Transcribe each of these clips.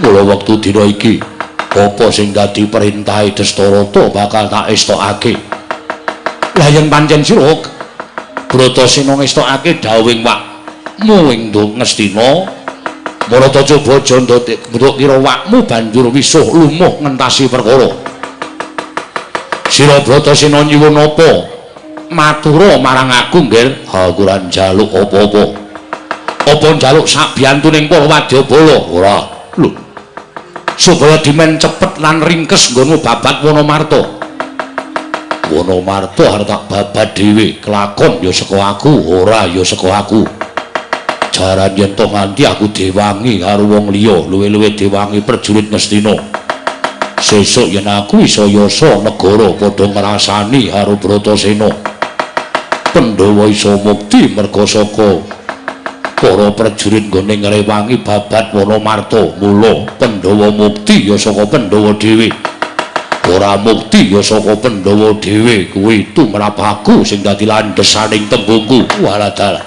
Mula wektu dina iki apa sing dadi perintahe Dastarata bakal tak estokake. Lah yen pancen sira Bratasena ngestokake dawuhing wakmu ing Ngastina, Marataja Baja nduk kira wakmu banjur wisuh lumuh ngentasi perkara. Sira Bratasena nyuwun apa? Matura marang aku, Nggih. Aku ora njaluk apa-apa. Apa njaluk sak biyantuning para wadyabala? Ora. Lho. Supaya dimen cepet lan ringkes nggonmu babat Wonomarta. Wonomarta arep tak babat dhewe, kelakon ya saka aku, ora ya saka aku. Jaran yen to nganti aku diwangi karo wong liya, luwih-luwih diwangi prajurit Ngastina. Sesuk yen aku isa yasa negara padha ngrasani karo Bratasena. Pandhawa isa mukti merga saka para prajurit nggone ngrewangi babat Wonomarta. Mula Pandhawa mukti ya saka Pandhawa dhewe. Ora mukti ya saka Pandhawa dhewe. Kuwi tumrap aku sing dadi landhesaning tembungku. Waladal.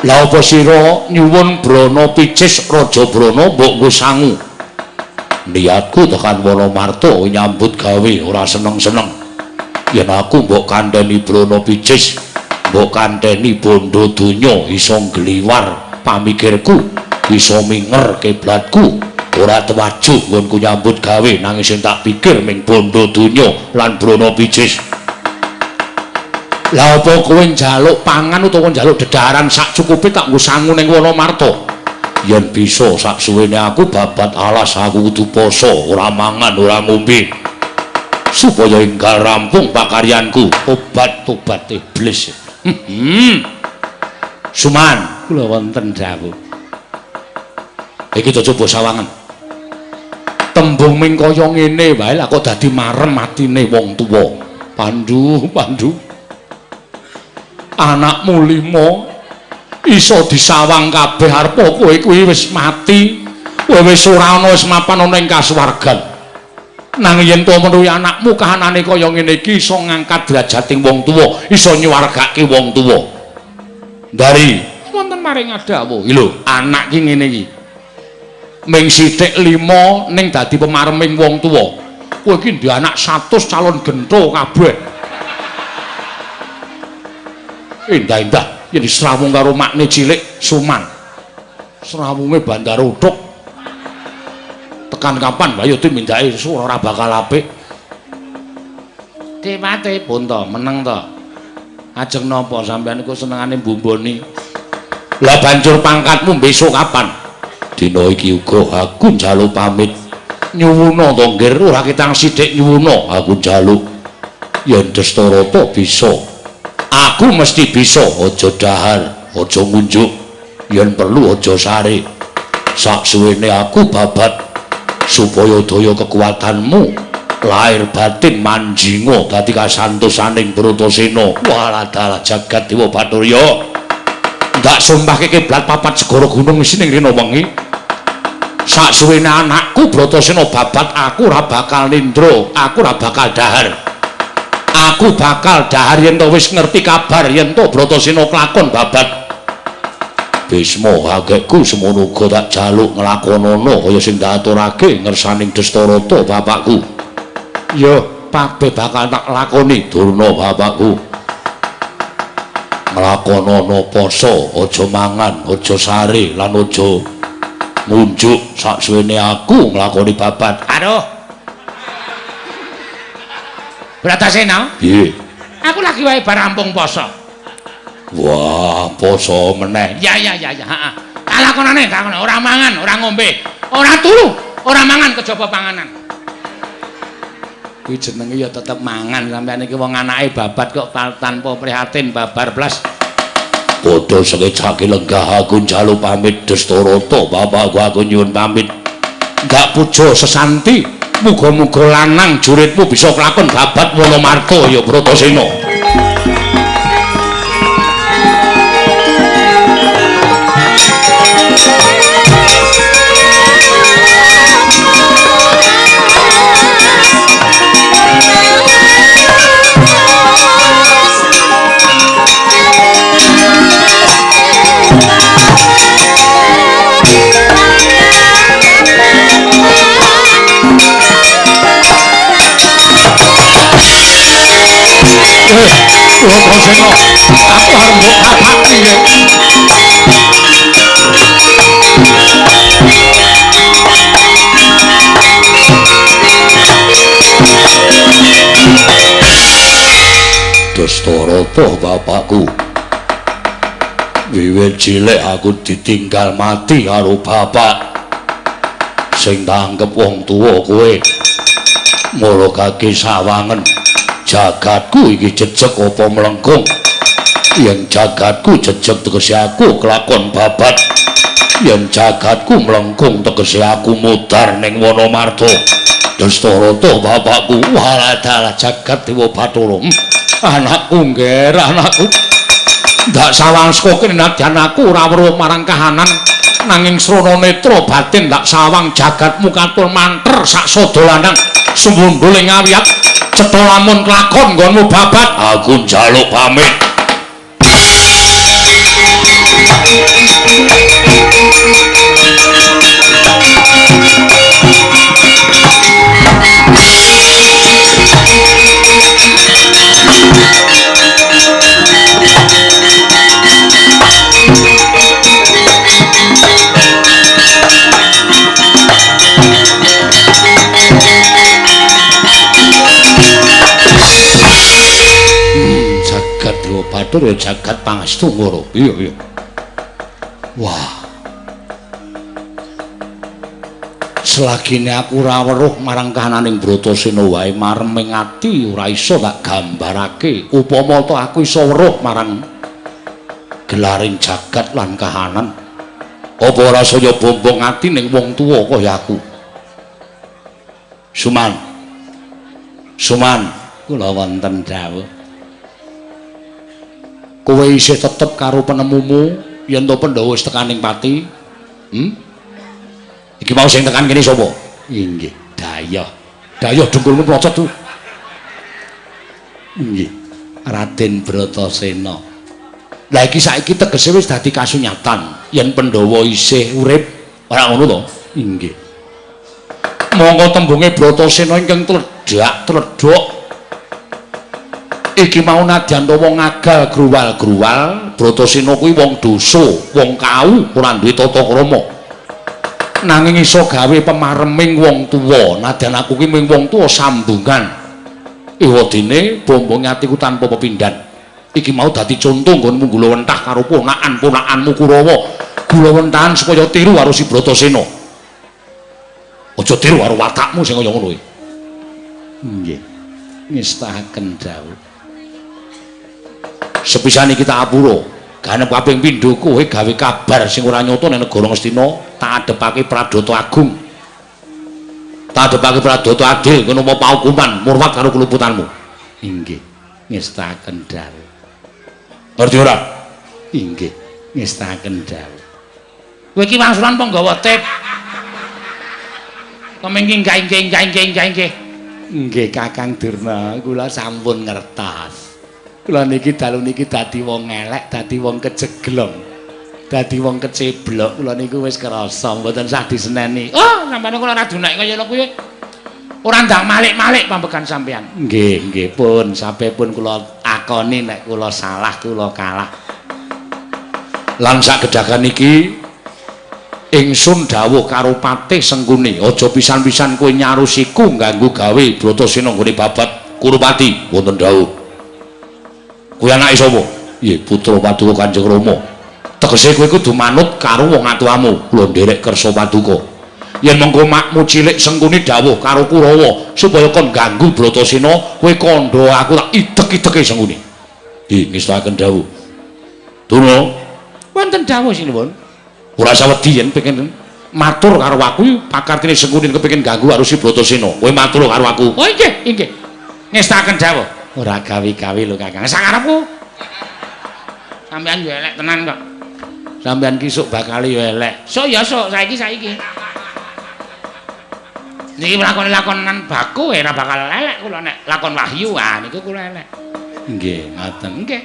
Lah apa sira nyuwun Brana Picis Raja Brana mbok nggo sangu? Niatku tekan Wonomarta nyambut gawe ora seneng-seneng. Yen aku mbok kandhani Brana Picis, mbok kandhani bondo donya iso ngliwar pamikirku, iso minger kiblatku, ora tuwajuh nggonku nyambut gawe nanging sing tak pikir ming bondo donya lan Brana Picis. Lah apa kowe njaluk pangan utawa njaluk dedaran sak cukupe tak nggo sangu ning Wonomarta? Yen bisa sak suwene aku babat alas aku kudu poso, ora mangan, ora ngombe. Supaya enggal rampung pakaryanku. Obat-obat iblis. Suman, kula wonten dawuh. Iki coba sawangen. Tembung ming kaya ngene wae lah kok dadi marem atine wong tuwa. Pandhu, Pandhu. Anakmu 5 iso disawang kabeh arep kowe kuwi wis mati. Kowe wis ora ana wis mapan ana ing kasuwargan. Nanging yen to menuwi anakmu kahanane kaya ngene iki iso ngangkat derajating wong tuwa, iso nyuwargake wong tuwa. Dari wonten maring dawuh. Lho, anak ki ngene iki. Ming sithik 5 ning dadi pemareming wong tuwa. Kowe iki ndek anak 100 calon gento kabeh. Indah-indah yen srawung karo makne cilik Suman. Srawunge bandar uthuk. Tekan kapan Bayu timindake ora bakal apik. Dewate pun to, meneng to. Ajeng napa sampeyan iku senengane mbumboni? Lah banjur pangkatmu besok kapan? Dina iki uga aku njaluk pamit. Nyuwuna to, Nggir, ora kitang sithik nyuwuna aku njaluk. Yen Dastarata bisa, aku mesti bisa. Aja dahar, aja ngunjuk, yen perlu aja sare. Sak suwene aku babat supaya daya kekuatanmu lahir batin manjinga dadi kasantosaning Bratasena. Waladala jagat dewa Bathurya. Ndak sumpahke kiblat papat segara gunung wis ning rene wengi. Sak suwene anakku Bratasena babat aku ora bakal nindra, aku ora bakal dahar. Aku bakal dahar yen to wis ngerti kabar yen to Bratasena kelakon babat. Bisma agekku semono uga tak jaluk nglakonana kaya sing diaturake ngersaning Dastarata bapakku. Ya, kabeh bakal tak lakoni Durna bapakku. Nglakonana poso, aja mangan, aja sare lan aja ngunjuk saksuwene aku nglakoni babat. Aduh. Bratasena? Piye? Aku lagi wae bar rampung poso. Wah, poso meneh. Ya, heeh. Kalakonane ora mangan, ora ngombe, ora turu, ora mangan kejaba panganan. Kuwi jenenge ya tetep mangan, sampeyan iki wong anake babat kok tanpa prihatin babar blas. Padha sekecake lenggah aku njaluk pamit Dastarata, bapakku aku nyuwun pamit. Ndak puja sesanti, muga-muga lanang juritmu bisa kelakon babat Wonomarta ya Bratasena. Bratasena aku arep mbok kapaki nggih. Dastarata bapakku. Wiwit cilik aku ditinggal mati karo bapak. Sing tanggep wong tuwa kowe. Mula kaki sawangen. Jagatku iki jejeg apa melengkung. Yen jagatku jejeg tegese aku kelakon babat. Yen jagatku melengkung tegese aku mudhar ning Wonomarta. Dastarata bapakku waladalah jagat Dewa Bathara. Anakku nggih, anakku. Ndak sawang saka kene nadyan aku ora weruh marang kahanan nanging srana netra batin ndak sawang jagatmu katul manter sak sada lanang sembundul ing awiyat cetha lamun kelakon nggonmu babat aku njaluk pamit. Bathara ya jagat pangestu ngoro. Iya. Wah. Selagine aku ora weruh marang kahananing Bratasena wae mareming ati ora iso tak gambarake. Upama to aku iso weruh marang gelaring jagat lan kahanan. Apa ora saya bombong ati ning wong tuwa kaya aku. Suman, kula wonten dawuh. Kowe isih tetep karo penemumu yen to Pandhawa wis tekaning pati? Iki mau sing tekan kene sapa? Inggih, Dayah. Dayah dengkulmu procot tuh. Inggih, Raden Bratasena. Lah iki saiki tegese wis dadi kasunyatan yen Pandhawa isih urip, ora ngono to? Inggih. Monggo tembunge Bratasena ingkang tledhak iki mau nadyan to wong ngagal gruwal-gruwal Bratasena kuwi wong dosa wong kau ora duwe tata krama nanging iso gawe pemareming wong tuwa nadyan aku kuwi mung wong tuwa sambungan ewadene bombong atiku tanpa pepindhan iki mau dadi conto nggonmu gula wentah karo ponakan-ponakanmu Kurawa gula wentahan supaya tiru karo si Bratasena aja tiru karo watakmu sing kaya ngono kuwi nggih ngestahaken dawuh. Sepisane kita apura ganep kaping pindho kowe gawe kabar sing ora nyata ning negara Ngastina tak adepake Pradata Agung tak adepake Pradata Adil ngono apa paukuman murwat karo keluputanmu. Inggih ngestaken dawuh. Ngerti ora? Inggih ngestaken dawuh. Kowe iki wangsulan apa nggawa tip? Kemengking nggih. Nggih Kakang Durna kula sampun ngertos. Kula niki dalu niki dadi wong elek, dadi wong kejeglong, dadi wong keceblok. Kula niku wis krasa mboten sah diseneni. Oh, sampane kula ora dunek kaya kuwi. Ora ndang malik-malik pambegan sampean. Nggih pun, sampun kula akoni nek kula salah kula kalah. Lan sak gedhagan iki ingsun dawuh karo Patih Sengkuni, aja pisan-pisan kowe nyarusiku ngganggu gawe Bratasena nggone babat Kurupati wonten dawuh. Kowe anake sapa? Nggih, putra Paduka Kanjeng Rama. Tegese kowe kudu manut karo wong atuwamu, kula nderek kersa Paduka. Yen mengko makmu cilik Sengkuni dawuh karo Kurawa supaya kon ganggu Bratasena, kowe kandha aku tak idek-ideke Sengkuni. Nggih, ngestaken dawuh. Durna wonten dawuh sinuwun. Ora usah wedi yen pengen matur karo aku pakartine Sengkuni kepengin ganggu karo si Bratasena. Kowe matur karo aku. Oh nggih. Ngestaken dawuh. Ora gawe-gawe lho Kakang. Sak arepku. Sampeyan yo elek tenan kok. Sampeyan ki sok bakal yo elek. Sok ya sok saiki. Niki lakon-lakonan baku ora bakal elek kula nek lakon wahyu niku kula elek. Nggih, ngoten. Nggih.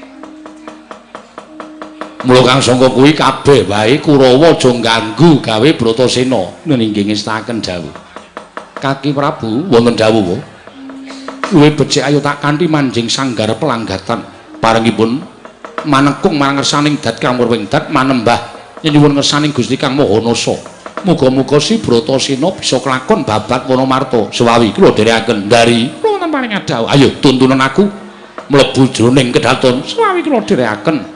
Mula kang sangka kuwi kabeh wae Kurawa aja ganggu gawe Bratasena. Nggih ngestaken dawuh. Kaki Prabu wonten dawuh. Luwih becik ayo tak kanthi manjing sanggar pelanggatan parengipun manekung marang ngersaning dat Kang Murwing dat manembah nyuwun ngersaning Gusti Kang Mahanasa. Muga-muga si Bratasena bisa kelakon babat Wonomarta. Sewawi kula dherekaken ndari kula wonten paring adhawuh. Ayo tuntunan aku mlebu jroning kedaton. Sewawi kula dherekaken.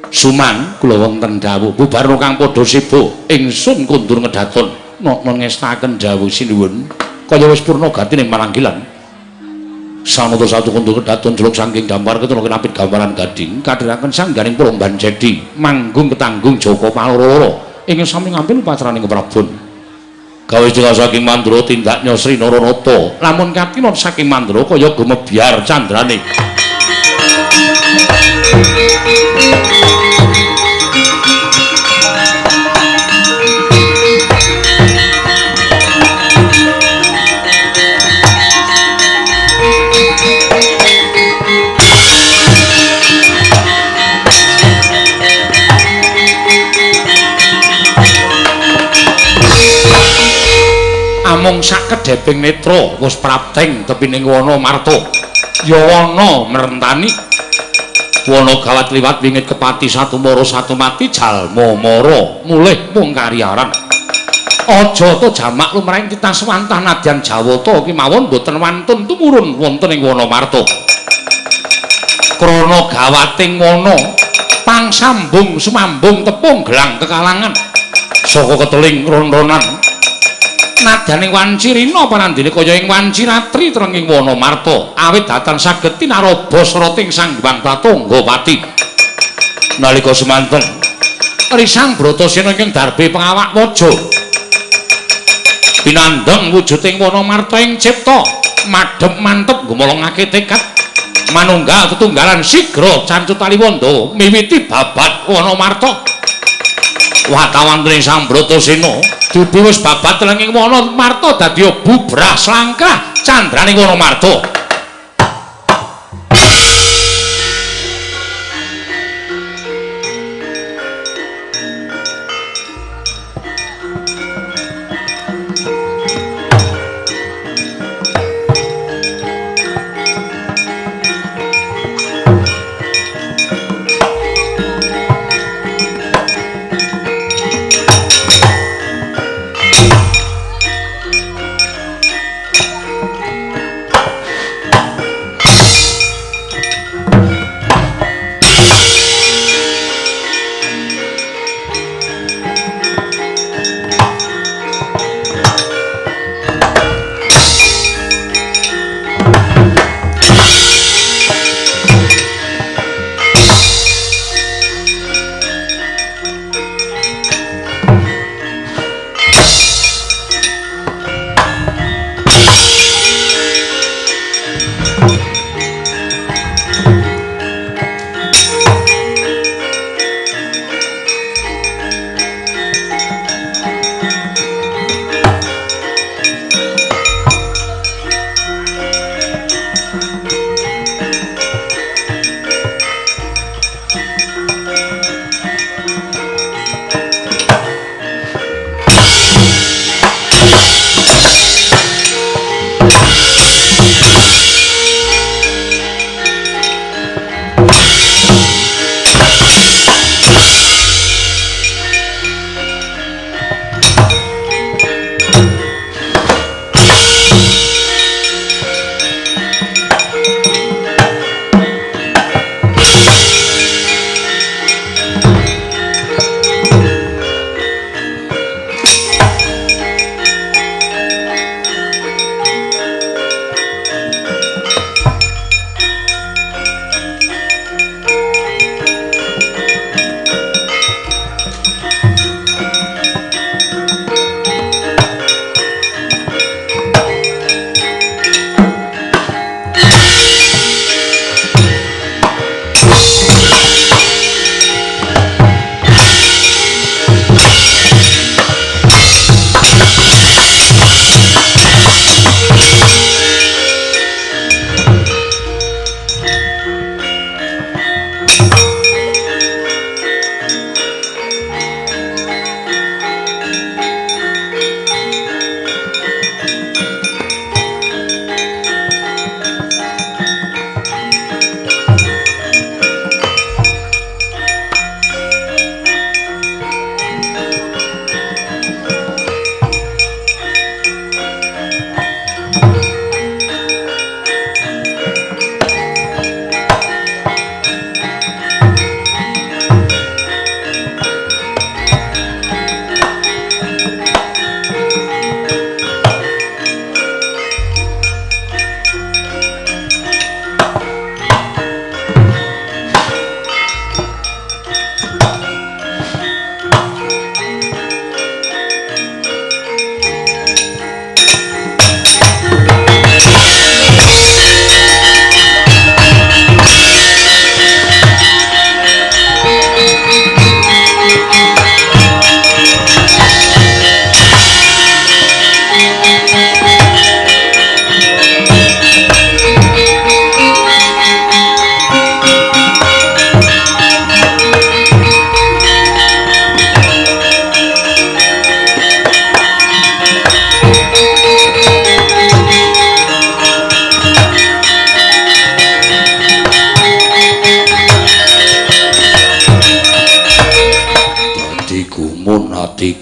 Suman kula wonten dawuh bubar kang padha sibuk ingsun kundur ngedaton. Napa ngestaken dawuh sinuwun kaya wis purna gatine maranggilan. Sanata satu kundur kedaton jeluk saking gambar ketara kenapit gambaran gading kadhiraken sangganing Promban Cedi manggung ketanggung Joko Paloro ingin sami ngambil patraning Prabon gawe jeng saking Mandura tindak Nyosri Naranata lamun katinot saking Mandura kaya gumebyar candrane amung sakedheping netra wis prapteng tepining Wonomarta ya wana mrentani wana gawat liwat wingit kepati satu mara satu mati jalma mara mulih mung karyaran aja to jamak lumrahing titah swantah nadyan Jawata kemawon boten wantun tumurun wonten ing Wonomarta krana gawating wana pangsambung sumambung tepung gelang kekalangan saka keteling ron-ronan nadaning wanci rina panandine kaya ing wanci ratri trenging Wonomarta awit datan saged tinaraba srating Sang Hyang Pratanggapati nalika semanten risang Bratasena ingkang darbe pengawak waja pinandheng wujuding Wonomarta ing cipta madhep mantep gumolongake tekad manunggal tetunggalan sigra cancut Taliwondo miwiti babat Wonomarta watawantune Sang Bratasena dudu wis babat lenging Wonomarta dadi bubrah slangkrah candraning Wonomarta.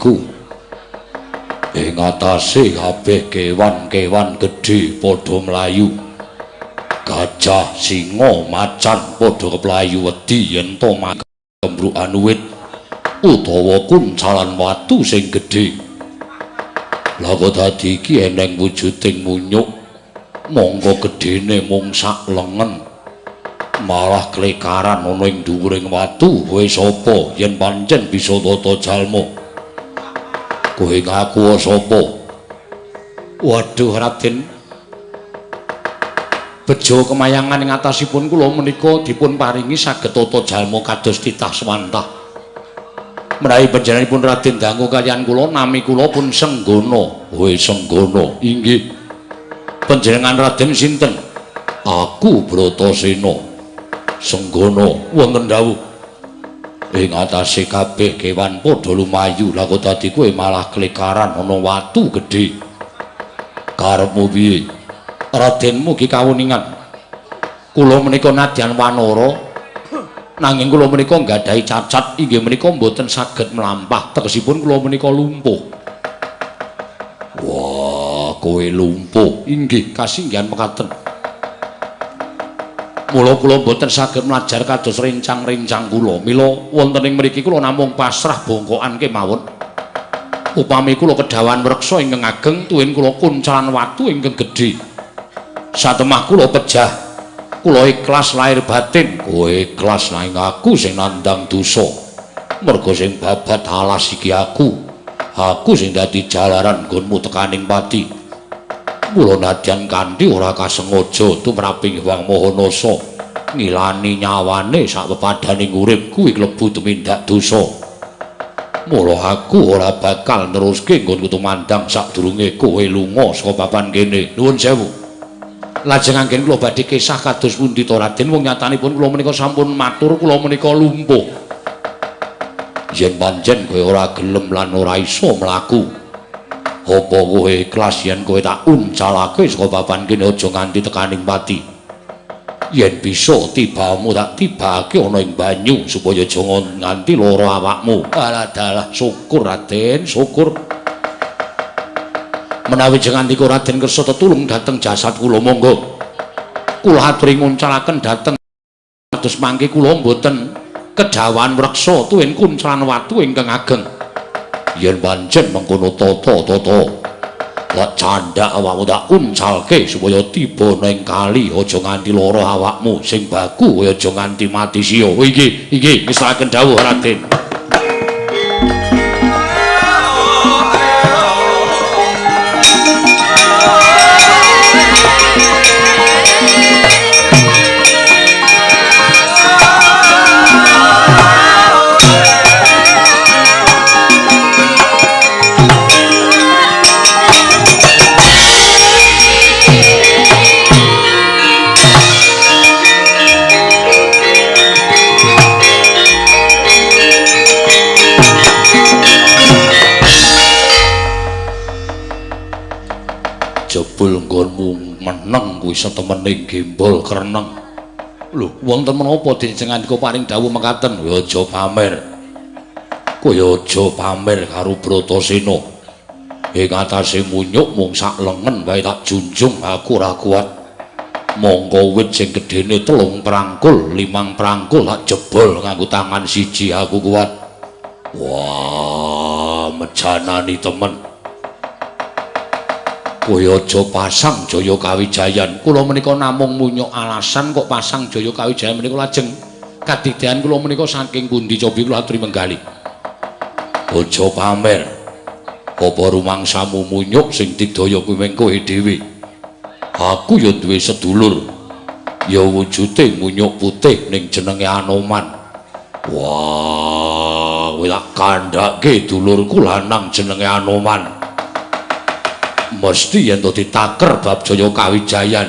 iku ing atase kabeh kewan-kewan gedhe padha mlayu gajah singa macan padha keplayu wedi yen to kembrukan wit utawa kuncalan watu sing gedhe lha kok dadi iki eneng wujuding munyuk monggo gedhene mung sak lengen malah klekaran ana ing dhuwuring watu kowe sapa yen pancen bisa tata jalma kowe ngaku sapa waduh Raden bejo kemayangan ing atasipun kula menika dipun paringi saged tata jalma kados titah swantah menawi panjenenganipun Raden dangu kaliyan kula nami kula pun Senggana Senggana inggih panjenengan Raden sinten aku Bratasena Senggana wonten dawuh ing atase kabeh kewan padha lumayu lha kok dadi kowe malah klekaran ana watu gedhe karepmu piye Raden mugi kawuningan kula menika nadyan wanara nanging kula menika nggadahi cacat inggih menika mboten saged mlampah tegesipun kula menika lumpuh wah kowe lumpuh inggih kasinggihan mekaten mula kula mboten saged mlajar kados rencang-rencang kula mila wonten ing mriki kula namung pasrah bongkokan kemawon upami kula kedawan wreksa ingkang ageng tuwin kula kuncalan watu ingkang gedhe satemah kula pejah kula ikhlas lahir batin kowe ikhlas nanging aku sing nandhang dosa merga sing babat alas iki aku sing dadi jalaran nggonmu tekaning pati mula nadyan kanthi ora kasengaja tumraping Hyang Mahanasa ngilani nyawane sak pepadaning urip kuwi klebu tumindak dosa mula aku ora bakal neruske nggonku tumandang sadurunge kowe lunga saka papan kene nuwun sewu lajeng anggen kula badhe kisah kados pundi to Raden wong nyatanipun kula menika sampun matur kula menika lumpuh yen pancen kowe ora gelem lan ora iso mlaku apa kowe ikhlas yen kowe tak uncalake saka papan kene aja nganti tekaning pati yen bisa tibamu tak tibake ana ing banyu supaya aja nganti lara awakmu alah syukur Raden syukur menawi jengandika Raden kersa tetulung dhateng jasad kula monggo kula aturi nguncalaken dhateng kados mangke kula mboten kedawan wreksa tuwin kuncalan watu ingkang ageng yen pancen mengkono tata lak candhak awakmu tak uncalke supaya tiba ning kali aja nganti lara awakmu sing baku aja nganti mati sia iki ngesaken dawuh Raden jebul nggonmu meneng kuwi setemening gembol kreneng lho wonten menapa dijengandika paring dawuh mekaten aja pamer kowe aja pamer karo Bratasena ing atase munyuk mung sak lengen wae tak junjung aku ora kuat monggo wit sing gedhene 3 prangkul 5 prangkul tak jebol nganggo tangan siji aku kuat wah mejanani temen kowe aja pasang Jaya Kawijayan kula menika namung munyuk alasan kok pasang Jaya Kawijayan menika lajeng kadidéan kula menika saking pundi cobi kula aturi menggali aja pamer apa rumangsamu munyuk sing digdaya kuwi mung kowe dhewe aku ya duwe sedulur ya wujude munyuk putih ning jenenge Anoman wah kowe tak kandhake dulurku lanang jenenge Anoman mesti yen to ditaker bab Jaya Kawijayan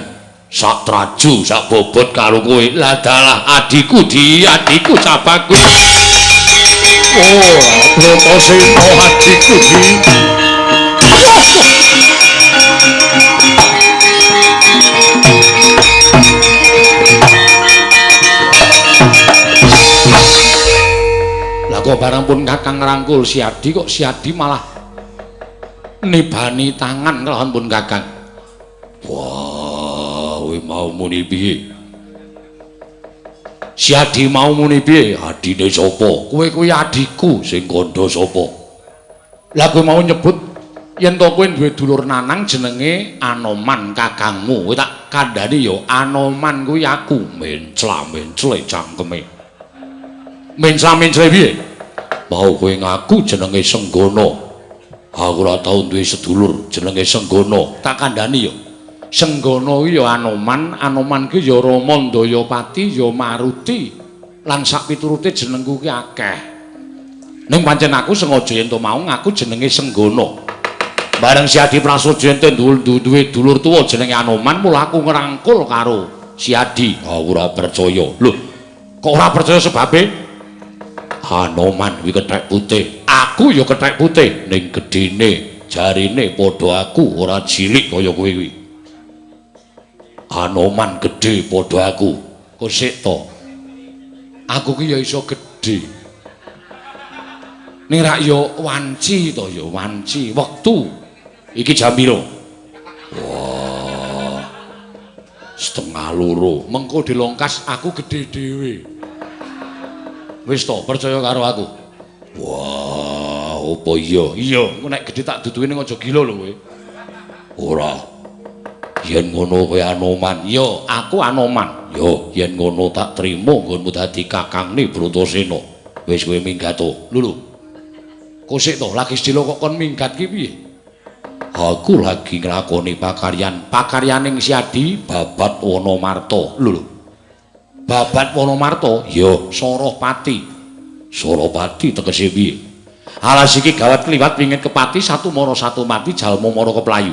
sak traju sak bobot karo kowe lah dalah adikku capaku oh Bratasena adikku lah kok barang pun Kakang ngrangkul Siadi kok Siadi malah nibani tangan kelawan pun Kakang. Wah, kowe mau muni piye? Siadi mau muni piye? Adine sapa? Kowe kuwi adikku sing kandha sapa? Lah kowe mau nyebut yen to kowe duwe dulur lanang jenenge Anoman kakangmu. Kowe tak kandhani ya Anoman kuwi aku. Mencla-mencle cangkeme. Mencla-mencle piye? Mau kowe ngaku jenenge Senggono. Aku ora tau duwe sedulur jenenge Senggono. Tak kandhani ya. Senggono kuwi ya Anoman, Anoman kuwi ya Rama Ndayapati, ya Maruti. Lan sak piturute jenengku ki akeh. Ning pancen aku sengaja yen to mau ngaku jenenge Senggono. Bareng Siadi Prasaja ente duwe dulur tuwa jenenge Anoman, mula aku ngrangkul karo Siadi. Aku ora percaya. Lho, kok ora percaya sebabe? Anoman kuwi kethek putih. Aku ya kethek putih, ning gedene jarine padha aku ora cilik kaya kowe kuwi. Anoman gedhe padha aku. Kok sik to. Aku ki ya iso gedhe. Ning rak ya wanci to ya wanci. Wektu iki jam piro? Wah. 1:30. Mengko dilongkas aku gedhe dhewe. Wis to, percaya karo aku. Wah, opo iya? Iya, engko nek gedhe tak duduhi ning aja gila lho kowe. Ora. Yen ngono kowe Anoman, ya aku Anoman. Yo, yen ngono tak trimo nggonmu dadi kakangne Bratasena. Wis kowe minggat to. Lho. Kok sik to, lagi sedelo kok kon minggat ki piye? Aku lagi nglakoni pakaryaning Siadi Babat Wonomarta. Lho. Babat Wonomarta? Ya, Sorapati. Sorapati tegese piye? Alas iki gawat kliwat pingin kepati satu mara satu mati jalma mara keplayu.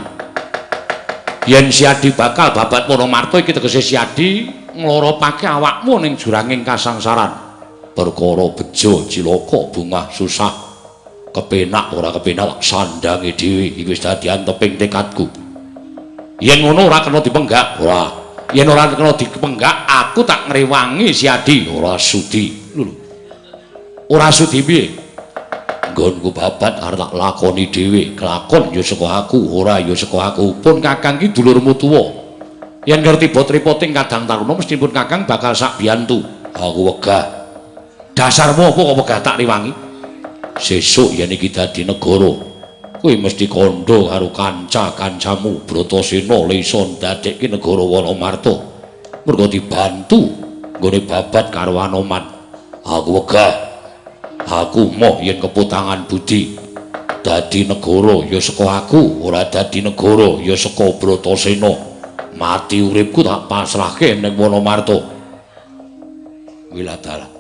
Yen Siadi bakal Babat Wonomarta iki tegese Siadi ngloropake awakmu ning juranging kasangsaran. Perkara bejo cilaka bungah susah. Kepenak ora kepenak sandange dhewe iki wis dadi anteping tekadku. Yen ngono ora kena dipenggak, ora. Yen ora kena dipenggak, aku tak ngrewangi Siadi, ora sudi. Lho. Ora sudi piye? Nggonku babat arep tak lakoni dhewe, kelakon ya saka aku, ora ya saka aku. Pun Kakang ki dulurmu tuwa. Yen ngerti bot-ripoting Kadang Taruna mesti pun Kakang bakal sak biyantu. Aku wegah. Dasarmu apa kok wegah tak rewangi? Sesuk yen iki dadi negara, kowe mesti kandha karo kanca-kancamu Bratasena iso ndadekke negara Wonomarta. Mergo dibantu nggone babat karo Anoman. Aku wegah. Aku moh yen keputangan budi dadi negara ya saka aku, ora dadi negara ya saka Bratasena. Mati uripku tak pasrahke ning Wonomarta. Wiladala.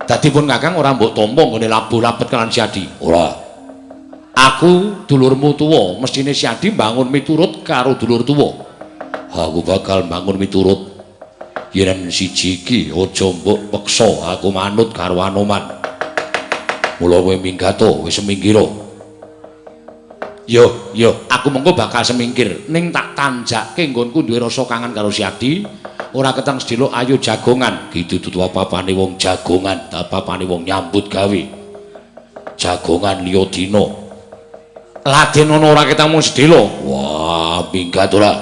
Dadi pun Kakang ora mbok tampa nggone labuh-labet kalan Siadi. Ora. Aku dulurmu tuwa, mestine Siadi bangun miturut karo dulur tuwa. Aku bakal bangun miturut. Yen siji iki aja mbok peksa aku manut karo Anoman. Mula kowe minggat to, wis semingkira. Yo, aku mengko bakal semingkir ning tak tanjake nggonku duwe rasa kangen karo Siadi. Ora ketang sedelo ayo jagongan, gitu tutu apa-apane wong jagongan, apa-apane wong nyambut gawe. Jagongan liya dina. Laden ana ora ketang mung sedelo. Wah, minggat ora.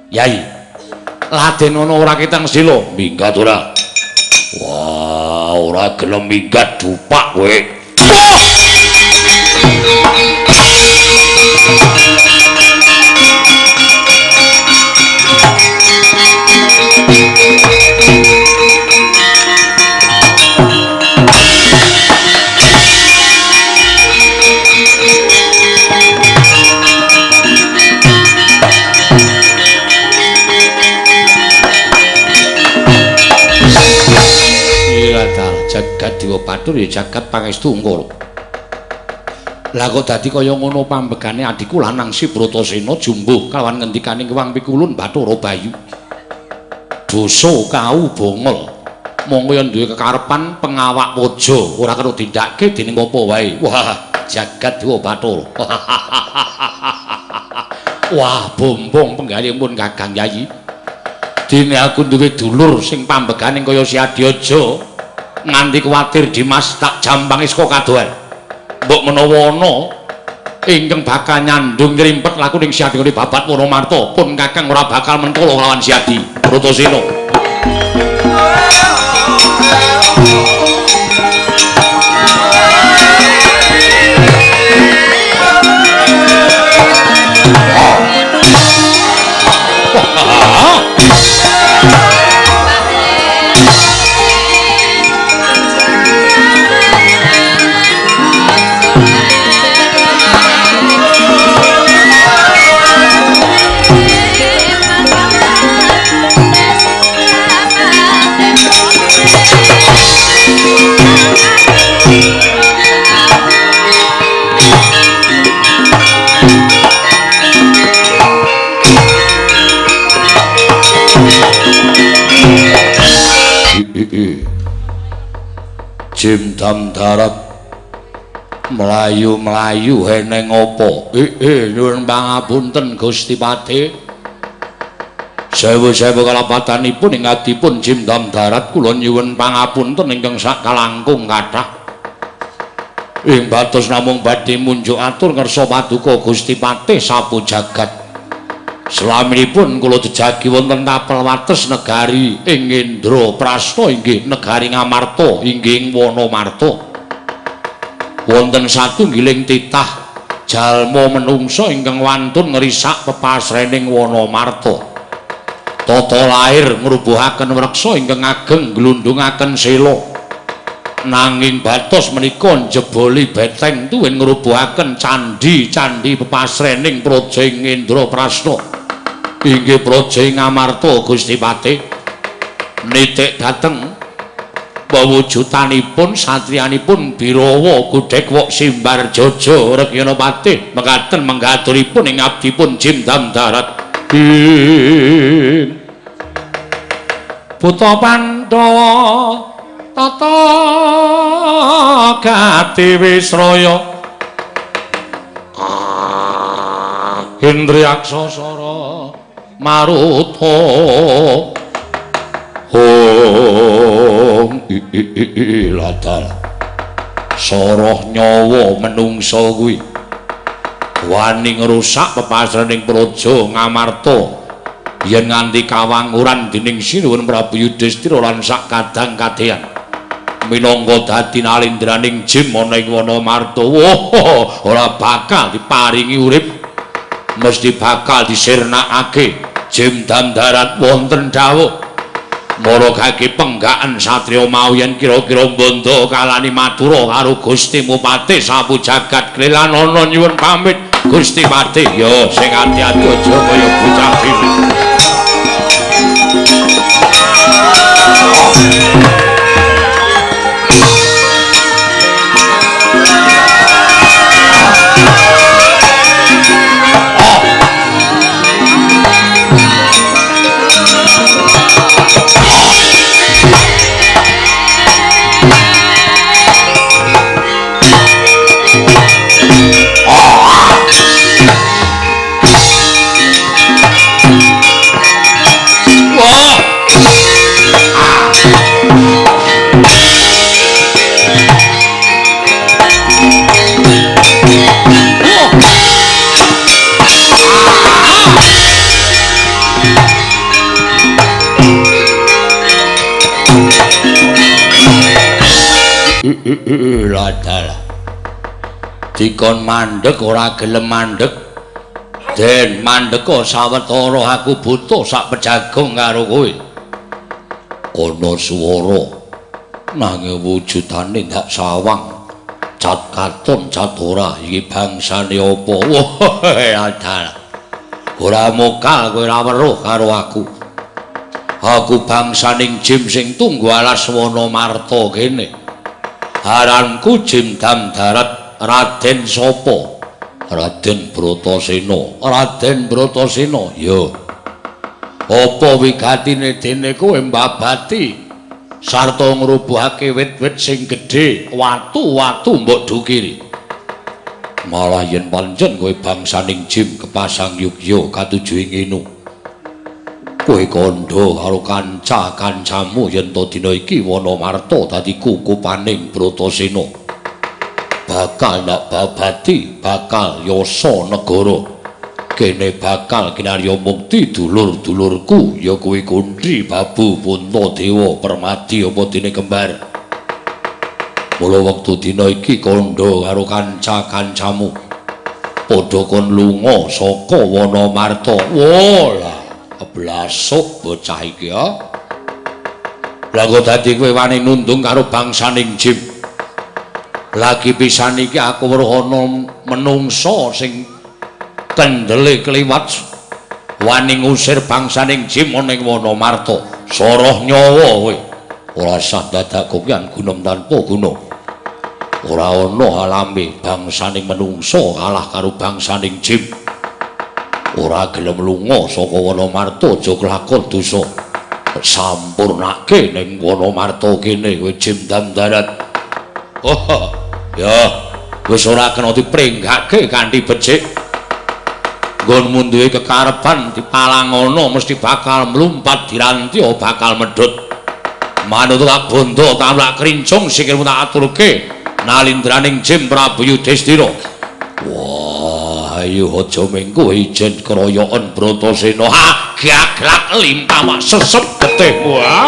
Yai. Laden ana ora ketang sedelo, minggat ora. Wah, ora gelem minggat dupak kowe. Jagat Dewa Batur ya jagat pangestu Ngkara. Lah kok dadi kaya ngono pambegane adikku lanang si Bratasena jumbuh kalawan ngendikaning Kewang Pikulun Bathara Bayu. Dosa kau bongol. Monggo yen duwe kekarepan pengawak waja ora kena dindakke dening apa wae. Wah, jagat Dewa Batur. Wah, bombong penggalipun Kakang Yayi. Dene aku duwe dulur sing pambegane kaya Siadi aja nganti kuwatir Dimas tak jambangi saka kadohan. Mbok menawa ana ingkang bakal nyandung ngrimpet laku ning Siadingane babat Wonomarta pun Kakang ora bakal mentolo lawan Siadi Bratasena. Jim Dam Darat melayu-melayu heneng apa? Nyuwun pangapunten Gusti Pati. Sewu-sewu kalapatanipun ing adipun Jim Dam Darat kula nyuwun pangapunten ingkang sak kalangkung kathah. Ing batos namung badhe munjuk atur ngersa paduka Gusti Pati sapu jagat. Slaminipun kula jejagi wonten tapel wates negari ing Indraprasta inggih negari Ngamarta inggih Wonomarta. Wonten satunggiling titah jalma menungsa ingkang wantun ngrisak pepasrening Wonomarta. Tata lair ngrubuhaken wreksa ingkang ageng glundhungaken sela. Nanging batos menika njeboli beteng tuwin ngrubuhaken candhi-candhi pepasrening praja ing Indraprasta. Inggih praja Ngamarta Gusti Pati. Nitik dhateng pawujudanipun satriyanipun Birawa Gudhek Wok Simbar Jaja Rekyana Pati mekaten menggaturipun ing abdipun Jim Dam Darat. Putra Pandhawa tata gati Wisraya Indriyaksasara Maruta ladal soroh nyawa menungsa kuwi wani ngrusak pepasraning praja Ngamarta yen nganti kawanguran dening Sinuwun Prabu Yudhistira lan sak kadang kadehan minangka dadi nalindraning Jim ana ing Wonomarta ora bakal diparingi urip mesti bakal disirnakake. Jim Dam Darat wonten dawuh maragake penggaken satriya mau yen kira-kira bondo kalani matura karo Gusti Mupati sapu jagat klelan ana nyuwun pamit Gusti Pati ya sing ati-ati aja kaya bocah cilik. Ladal dikon mandhek ora gelem mandhek den mandheka sawetara aku butuh sak pejagong karo kowe ana swara nanging wujudane ndak sawang cat katon cat ora iki bangsane apa ladal ora mokal kowe ora weruh karo aku bangsaning Jim sing tunggu alas Wonomarta kene. Aranku Jim Dam Darat. Raden sapa? Raden Bratasena. Raden Bratasena. Ya. Apa wigatine dene kowe mbabati sarta ngrubuhake wit-wit sing gedhe, watu-watu mbok dukiri. Malah yen pancen kowe bangsaning Jim kepasang yugya katuju ing inu. kowe kandha karo kanca-kancamu yen to dina iki Wanamarta dadi kukupaning Bratasena bakal ndak babati bakal yasa negara kene bakal kinarya mukti dulur-dulurku ya kuwi Kuntri Babu Puntadewa Permadi apa dene kembar mula wektu dina iki kandha karo kanca-kancamu padha kon lunga saka Wanamarta wola blasuk bocah iki ya lha kok dadi kowe wani nundung karo bangsaning jim lagi pisan iki aku weruh ana menungsa sing kendele kliwat wani ngusir bangsaning jim ning Wanamarta soroh nyawa kowe ora sah dadak kopian gunom tanpa guna ora ana alame bangsaning menungsa kalah karo bangsaning jim ora gelem lunga saka Wanamarta aja kelakon dosa sampurnake ning Wanamarta kene kowe jim darat oh ya wis ora kena diprenggake kanthi becik nggonmu duwe kekarepan dipalangono mesti bakal mlumpat diranti bakal medhot manut tak bondo tak krincung sikilmu tak aturke nalindraning jim Prabu Yudhistira ayo aja mengko ijen keroyokan Bratasena ha gaglak limpah mak sesep getihmu ha